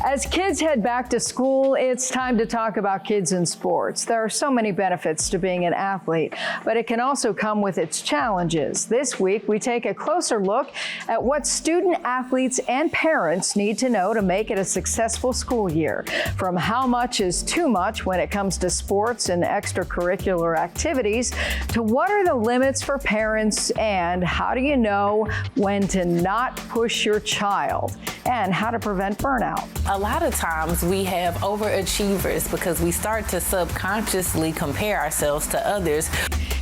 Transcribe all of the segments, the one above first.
As kids head back to school, it's time to talk about kids in sports. There are so many benefits to being an athlete, but it can also come with its challenges. This week, we take a closer look at what student athletes and parents need to know to make it a successful school year. From how much is too much when it comes to sports and extracurricular activities, to what are the limits for parents and how do you know when to not push your child and how to prevent burnout. A lot of times we have overachievers because we start to subconsciously compare ourselves to others.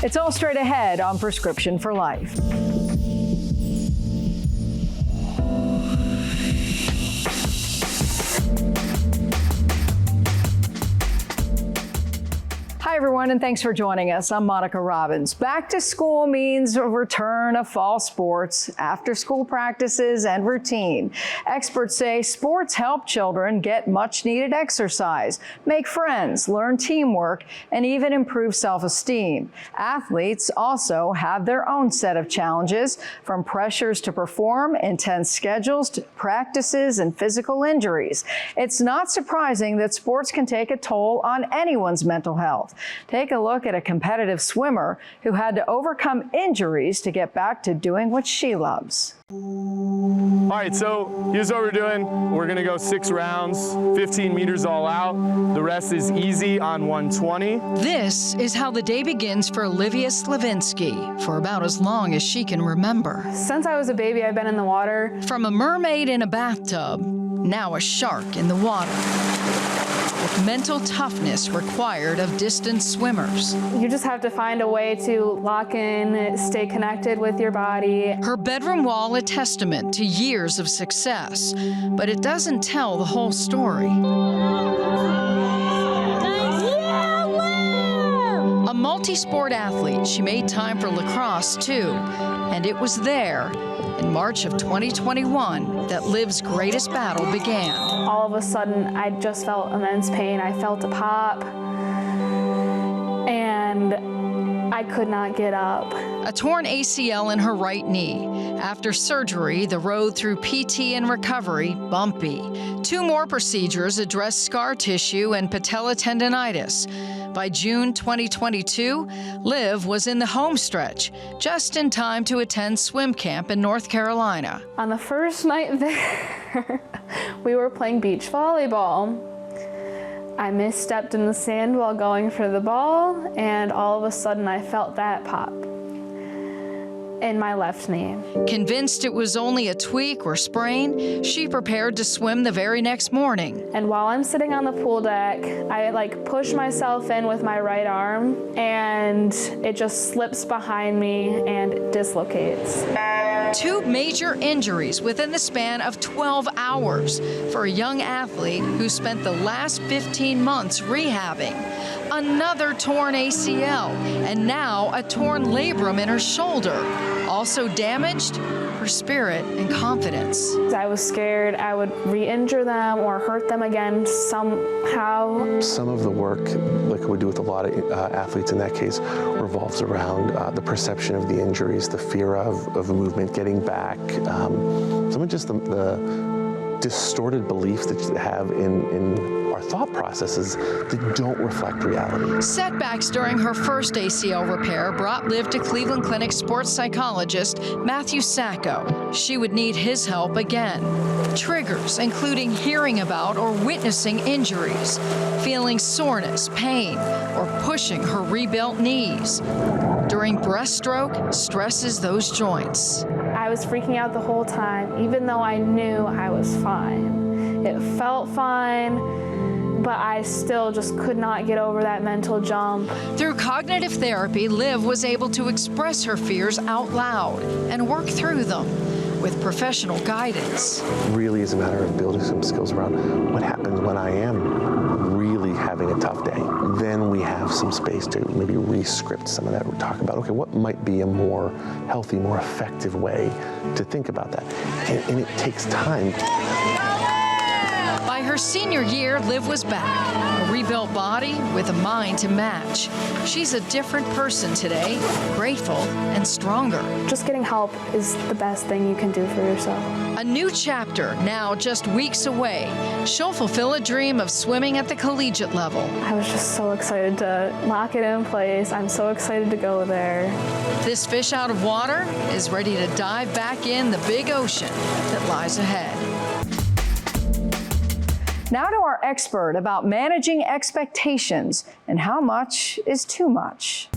It's all straight ahead on Prescription for Life. Hi, everyone, and thanks for joining us. I'm Monica Robbins. Back to school means a return of fall sports, after-school practices, and routine. Experts say sports help children get much-needed exercise, make friends, learn teamwork, and even improve self-esteem. Athletes also have their own set of challenges, from pressures to perform, intense schedules, to practices, and physical injuries. It's not surprising that sports can take a toll on anyone's mental health. Take a look at a competitive swimmer who had to overcome injuries to get back to doing what she loves. All right, so here's what we're doing. We're gonna go 6 rounds, 15 meters all out. The rest is easy on 120. This is how the day begins for Olivia Slavinsky for about as long as she can remember. Since I was a baby, I've been in the water. From a mermaid in a bathtub, now a shark in the water. With mental toughness required of distance swimmers. You just have to find a way to lock in, stay connected with your body. Her bedroom wall a testament to years of success, but it doesn't tell the whole story. A multi-sport athlete, she made time for lacrosse too, and it was there in March of 2021 that Liv's greatest battle began. All of a sudden, I just felt immense pain. I felt a pop, and I could not get up. A torn ACL in her right knee. After surgery, the road through PT and recovery, bumpy. 2 more procedures addressed scar tissue and patella tendonitis. By June 2022, Liv was in the home stretch, just in time to attend swim camp in North Carolina. On the first night there, we were playing beach volleyball. I misstepped in the sand while going for the ball, and all of a sudden I felt that pop in my left knee. Convinced it was only a tweak or sprain, she prepared to swim the very next morning. And while I'm sitting on the pool deck, I push myself in with my right arm, and it just slips behind me and dislocates. 2 major injuries within the span of 12 hours for a young athlete who spent the last 15 months rehabbing. Another torn ACL, and now a torn labrum in her shoulder. Also damaged, her spirit and confidence. I was scared I would re-injure them or hurt them again somehow. Some of the work, like we do with a lot of athletes in that case, revolves around the perception of the injuries, the fear of movement, getting back, some of just the distorted beliefs that you have in our thought processes that don't reflect reality. Setbacks during her first ACL repair brought Liv to Cleveland Clinic sports psychologist Matthew Sacco. She would need his help again. Triggers, including hearing about or witnessing injuries, feeling soreness, pain, or pushing her rebuilt knees. During breaststroke, stresses those joints. I was freaking out the whole time, even though I knew I was fine. It felt fine, but I still just could not get over that mental jump. Through cognitive therapy, Liv was able to express her fears out loud and work through them with professional guidance. Really is a matter of building some skills around what happens when I am really having a tough day. Then we have some space to maybe re-script some of that. We're talking about, okay, what might be a more healthy, more effective way to think about that? And it takes time. By her Her senior year, Liv was back, a rebuilt body with a mind to match. She's a different person today, grateful and stronger. Just getting help is the best thing you can do for yourself. A new chapter now just weeks away. She'll fulfill a dream of swimming at the collegiate level. I was just so excited to lock it in place. I'm so excited to go there. This fish out of water is ready to dive back in the big ocean that lies ahead. Now to our expert about managing expectations and how much is too much.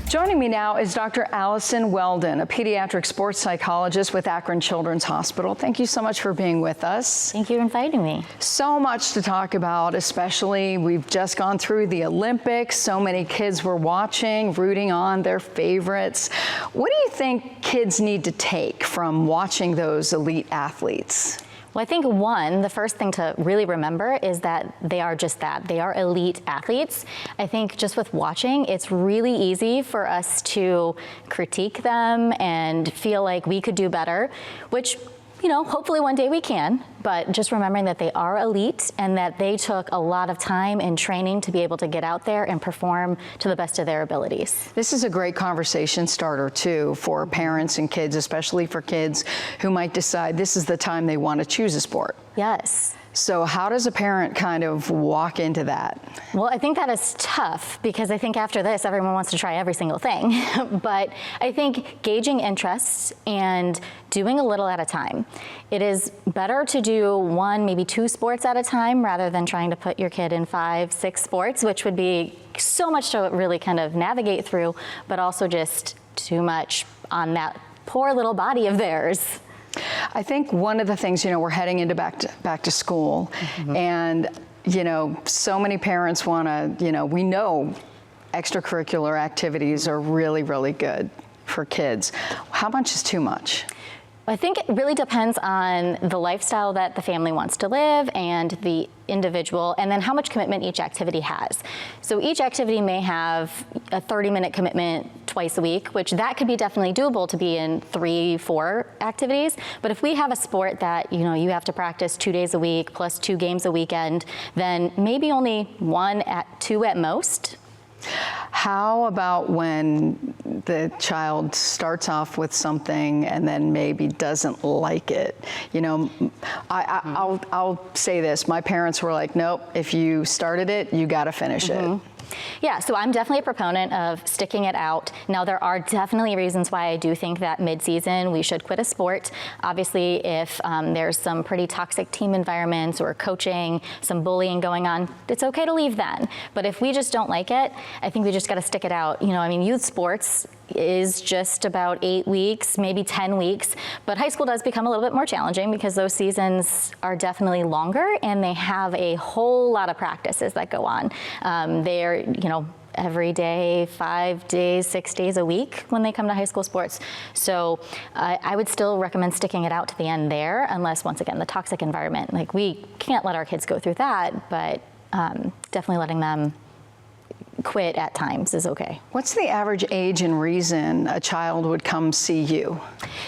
Joining me now is Dr. Allison Weldon, a pediatric sports psychologist with Akron Children's Hospital. Thank you so much for being with us. Thank you for inviting me. So much to talk about, especially we've just gone through the Olympics. So many kids were watching, rooting on their favorites. What do you think kids need to take from watching those elite athletes? Well, I think one, the first thing to really remember is that they are just that. They are elite athletes. I think just with watching, it's really easy for us to critique them and feel like we could do better, which, you know, hopefully one day we can, but just remembering that they are elite and that they took a lot of time and training to be able to get out there and perform to the best of their abilities. This is a great conversation starter too for parents and kids, especially for kids who might decide this is the time they want to choose a sport. Yes. So how does a parent kind of walk into that? Well, I think that is tough because I think after this, everyone wants to try every single thing. But I think gauging interests and doing a little at a time. It is better to do one, maybe two sports at a time rather than trying to put your kid in 5, 6 sports, which would be so much to really kind of navigate through, but also just too much on that poor little body of theirs. I think one of the things, you know, we're heading into back to school, and, you know, so many parents want to, you know, we know extracurricular activities are really, really good for kids. How much is too much? I think it really depends on the lifestyle that the family wants to live and the individual, and then how much commitment each activity has. So each activity may have a 30-minute commitment twice a week, which that could be definitely doable to be in 3, 4 activities. But if we have a sport that, you know, you have to practice 2 days a week plus 2 games a weekend, then maybe only 1 at 2 at most. How about when the child starts off with something and then maybe doesn't like it? You know, I'll say this. My parents were like, nope, if you started it, you got to finish it. Yeah, so I'm definitely a proponent of sticking it out. Now, there are definitely reasons why I do think that mid-season we should quit a sport. Obviously, if there's some pretty toxic team environments or coaching, some bullying going on, it's okay to leave then. But if we just don't like it, I think we just got to stick it out. You know, I mean, youth sports is just about 8 weeks, maybe 10 weeks, but high school does become a little bit more challenging because those seasons are definitely longer and they have a whole lot of practices that go on. They're, you know, every day, 5 days, 6 days a week when they come to high school sports. So I would still recommend sticking it out to the end there, unless, once again, the toxic environment, like we can't let our kids go through that, but definitely letting them quit at times is okay. What's the average age and reason a child would come see you?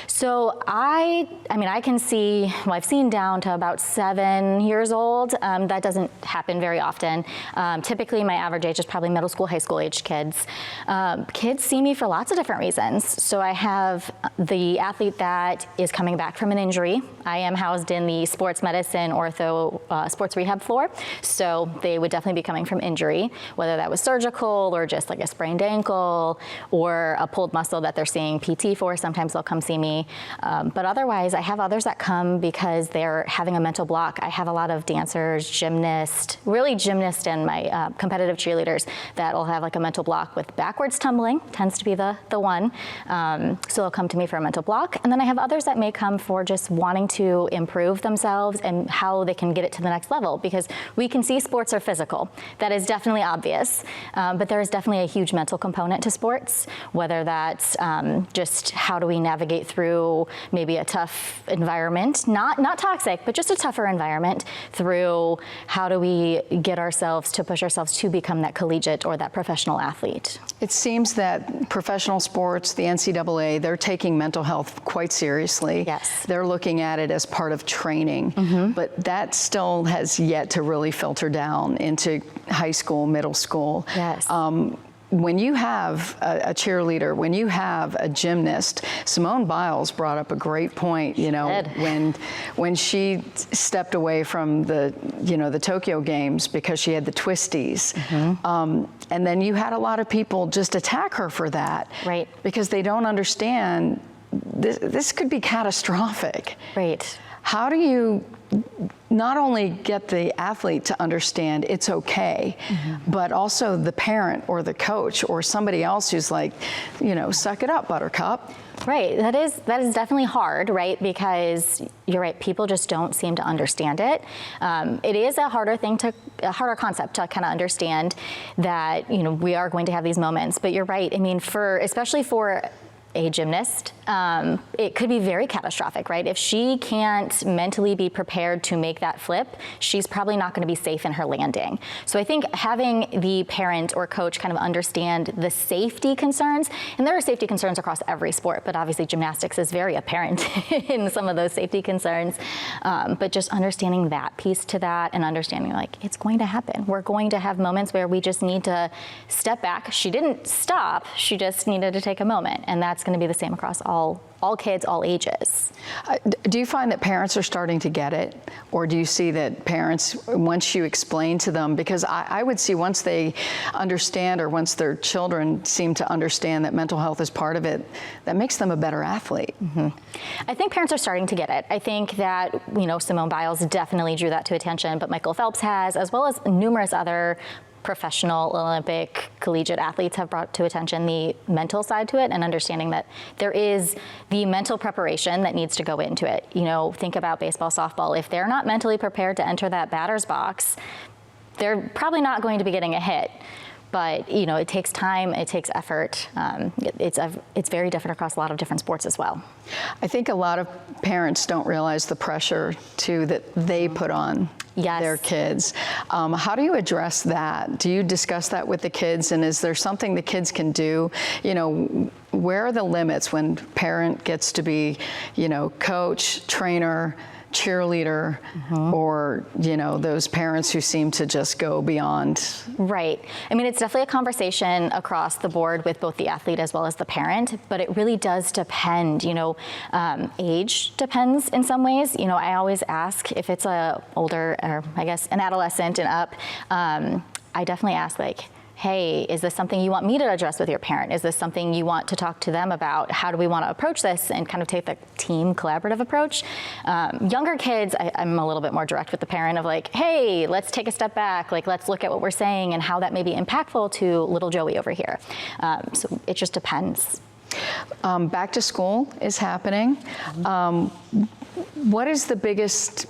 So I mean, I can see, well, I've seen down to about 7 years old. That doesn't happen very often. Typically, my average age is probably middle school, high school age kids. Kids see me for lots of different reasons. So I have the athlete that is coming back from an injury. I am housed in the sports medicine ortho sports rehab floor. So they would definitely be coming from injury, whether that was surgical or just like a sprained ankle or a pulled muscle that they're seeing PT for. Sometimes they'll come see me. But otherwise, I have others that come because they're having a mental block. I have a lot of dancers, gymnasts and my competitive cheerleaders that will have like a mental block with backwards tumbling, tends to be the one. So they'll come to me for a mental block. And then I have others that may come for just wanting to improve themselves and how they can get it to the next level, because we can see sports are physical. That is definitely obvious. but there is definitely a huge mental component to sports, whether that's just how do we navigate through maybe a tough environment, not toxic, but just a tougher environment, through how do we get ourselves to push ourselves to become that collegiate or that professional athlete. It seems that professional sports, the NCAA, they're taking mental health quite seriously. Yes. They're looking at it as part of training, but that still has yet to really filter down into high school, middle school. Yes. When you have a cheerleader, when you have a gymnast, Simone Biles brought up a great point, you know, when she stepped away from the Tokyo Games because she had the twisties. And then you had a lot of people just attack her for that. Right. Because they don't understand this could be catastrophic. Right. How do you not only get the athlete to understand it's okay, but also the parent or the coach or somebody else who's like, you know, suck it up, buttercup. Right, that is definitely hard, right? Because you're right, people just don't seem to understand it. It is a harder concept to kind of understand that, you know, we are going to have these moments. But you're right. I mean, especially for a gymnast, it could be very catastrophic, right? If she can't mentally be prepared to make that flip, she's probably not going to be safe in her landing. So I think having the parent or coach kind of understand the safety concerns, and there are safety concerns across every sport, but obviously gymnastics is very apparent in some of those safety concerns. But just understanding that piece to that and understanding like it's going to happen. We're going to have moments where we just need to step back. She didn't stop, she just needed to take a moment, and that's going to be the same across all kids, all ages. Do you find that parents are starting to get it? Or do you see that parents, once you explain to them, because I would see once they understand or once their children seem to understand that mental health is part of it, that makes them a better athlete. I think parents are starting to get it. I think that, you know, Simone Biles definitely drew that to attention, but Michael Phelps has, as well as numerous other professional Olympic collegiate athletes have brought to attention the mental side to it and understanding that there is the mental preparation that needs to go into it. You know, think about baseball, softball. If they're not mentally prepared to enter that batter's box, they're probably not going to be getting a hit. But, you know, it takes time, it takes effort. It's very different across a lot of different sports as well. I think a lot of parents don't realize the pressure, too, that they put on their kids. How do you address that? Do you discuss that with the kids? And is there something the kids can do? You know, where are the limits when parent gets to be, you know, coach, trainer, cheerleader, or, you know, those parents who seem to just go beyond? Right. I mean, it's definitely a conversation across the board with both the athlete as well as the parent, but it really does depend. You know, age depends in some ways. You know, I always ask if it's a older, or I guess an adolescent and up, I definitely ask like, hey, is this something you want me to address with your parent? Is this something you want to talk to them about? How do we want to approach this and kind of take the team collaborative approach? Younger kids, I'm a little bit more direct with the parent of like, hey, let's take a step back. Like, let's look at what we're saying and how that may be impactful to little Joey over here. So it just depends. Back to school is happening. What is the biggest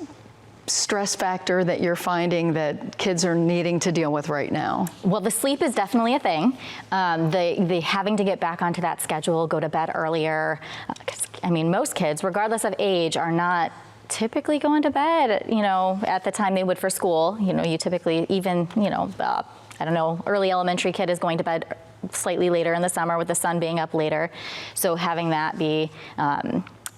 stress factor that you're finding that kids are needing to deal with right now? Well, the sleep is definitely a thing. The having to get back onto that schedule, go to bed earlier. 'Cause, I mean, most kids, regardless of age, are not typically going to bed, you know, at the time they would for school. You know, you typically even, you know, I don't know, early elementary kid is going to bed slightly later in the summer with the sun being up later. So having that be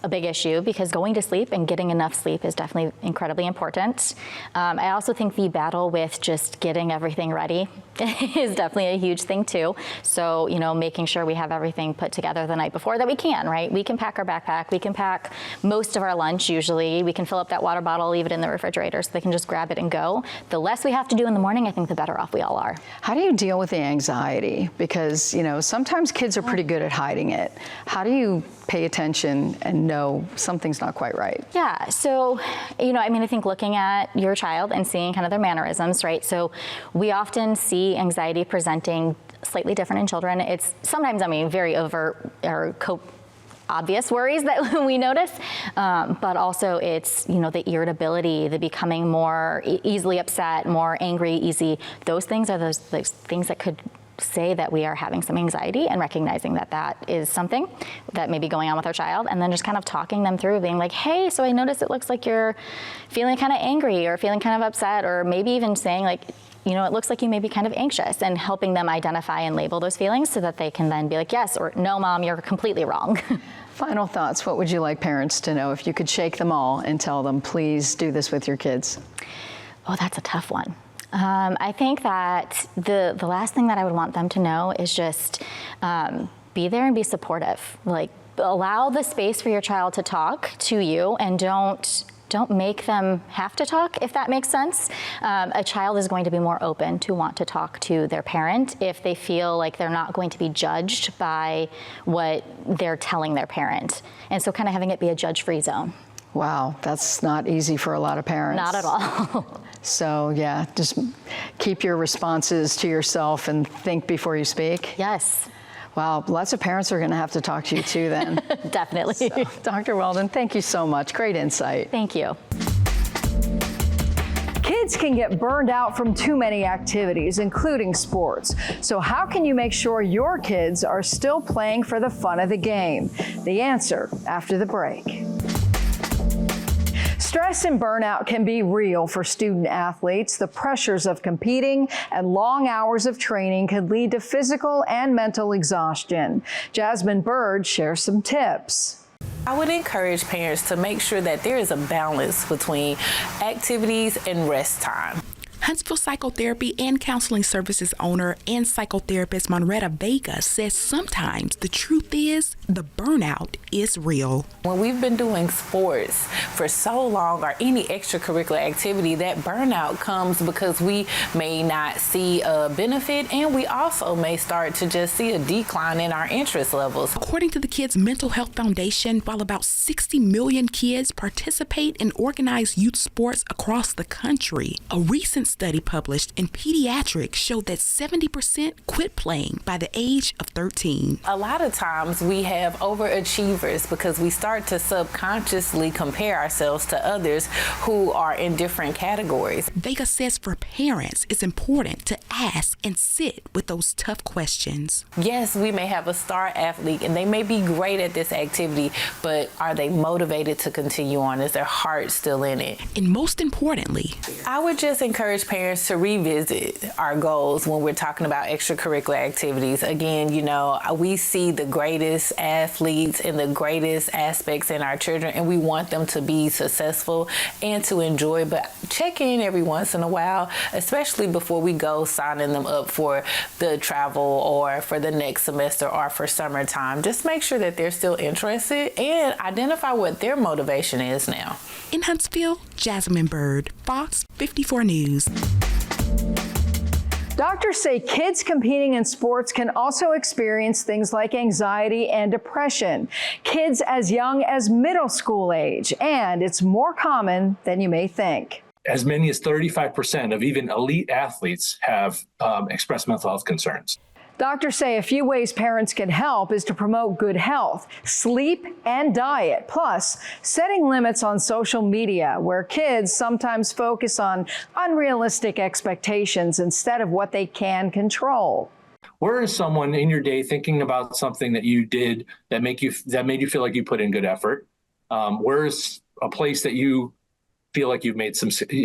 a big issue, because going to sleep and getting enough sleep is definitely incredibly important. I also think the battle with just getting everything ready is definitely a huge thing too. So, you know, making sure we have everything put together the night before that we can, right? We can pack our backpack, we can pack most of our lunch usually, we can fill up that water bottle, leave it in the refrigerator so they can just grab it and go. The less we have to do in the morning, I think the better off we all are. How do you deal with the anxiety? Because, you know, sometimes kids are pretty good at hiding it. How do you pay attention and know something's not quite right? Yeah, so, you know, I mean, I think looking at your child and seeing kind of their mannerisms, right? So we often see anxiety presenting slightly different in children. It's sometimes, I mean, very overt or obvious worries that we notice, but also it's, you know, the irritability, the becoming more easily upset, more angry, easy. Those things are those things that could say that we are having some anxiety and recognizing that that is something that may be going on with our child, and then just kind of talking them through, being like, hey, so I noticed it looks like you're feeling kind of angry or feeling kind of upset, or maybe even saying like, you know, it looks like you may be kind of anxious, and helping them identify and label those feelings so that they can then be like, yes, or no, Mom, you're completely wrong. Final thoughts. What would you like parents to know if you could shake them all and tell them, please do this with your kids? Oh, that's a tough one. I think that the last thing that I would want them to know is just be there and be supportive. Like, allow the space for your child to talk to you, and don't make them have to talk, if that makes sense. A child is going to be more open to want to talk to their parent if they feel like they're not going to be judged by what they're telling their parent. And so kind of having it be a judge-free zone. Wow, that's not easy for a lot of parents. Not at all. So yeah, just keep your responses to yourself and think before you speak. Yes. Wow, lots of parents are going to have to talk to you too then. Definitely. So, Dr. Weldon, thank you so much. Great insight. Thank you. Kids can get burned out from too many activities, including sports. So how can you make sure your kids are still playing for the fun of the game? The answer after the break. Stress and burnout can be real for student athletes. The pressures of competing and long hours of training can lead to physical and mental exhaustion. Jasmine Bird shares some tips. I would encourage parents to make sure that there is a balance between activities and rest time. Huntsville Psychotherapy and Counseling Services owner and psychotherapist Monretta Vega says sometimes the truth is the burnout is real. When we've been doing sports for so long, or any extracurricular activity, that burnout comes because we may not see a benefit, and we also may start to just see a decline in our interest levels. According to the Kids Mental Health Foundation, while about 60 million kids participate in organized youth sports across the country, a recent study published in Pediatrics showed that 70% quit playing by the age of 13. A lot of times we have overachievers because we start to subconsciously compare ourselves to others who are in different categories. Vega says for parents, it's important to ask and sit with those tough questions. Yes, we may have a star athlete and they may be great at this activity, but are they motivated to continue on? Is their heart still in it? And most importantly, I would just encourage parents to revisit our goals when we're talking about extracurricular activities. Again, you know, we see the greatest athletes and the greatest aspects in our children, and we want them to be successful and to enjoy, but check in every once in a while, especially before we go signing them up for the travel or for the next semester or for summertime. Just make sure that they're still interested and identify what their motivation is now. In Huntsville, Jasmine Bird, Fox 54 News. Doctors say kids competing in sports can also experience things like anxiety and depression. Kids as young as middle school age, and it's more common than you may think. As many as 35% of even elite athletes have expressed mental health concerns. Doctors say a few ways parents can help is to promote good health, sleep, and diet, plus setting limits on social media, where kids sometimes focus on unrealistic expectations instead of what they can control. Where is someone in your day thinking about something that you did that made you feel like you put in good effort? Where is a place that you feel like you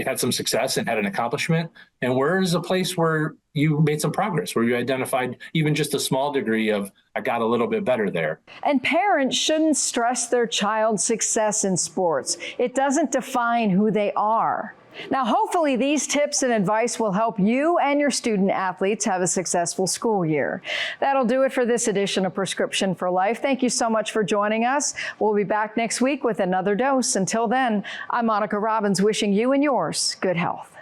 had some success and had an accomplishment? And where is a place where you made some progress, where you identified even just a small degree of, I got a little bit better there? And parents shouldn't stress their child's success in sports. It doesn't define who they are. Now, hopefully these tips and advice will help you and your student athletes have a successful school year. That'll do it for this edition of Prescription for Life. Thank you so much for joining us. We'll be back next week with another dose. Until then, I'm Monica Robbins, wishing you and yours good health.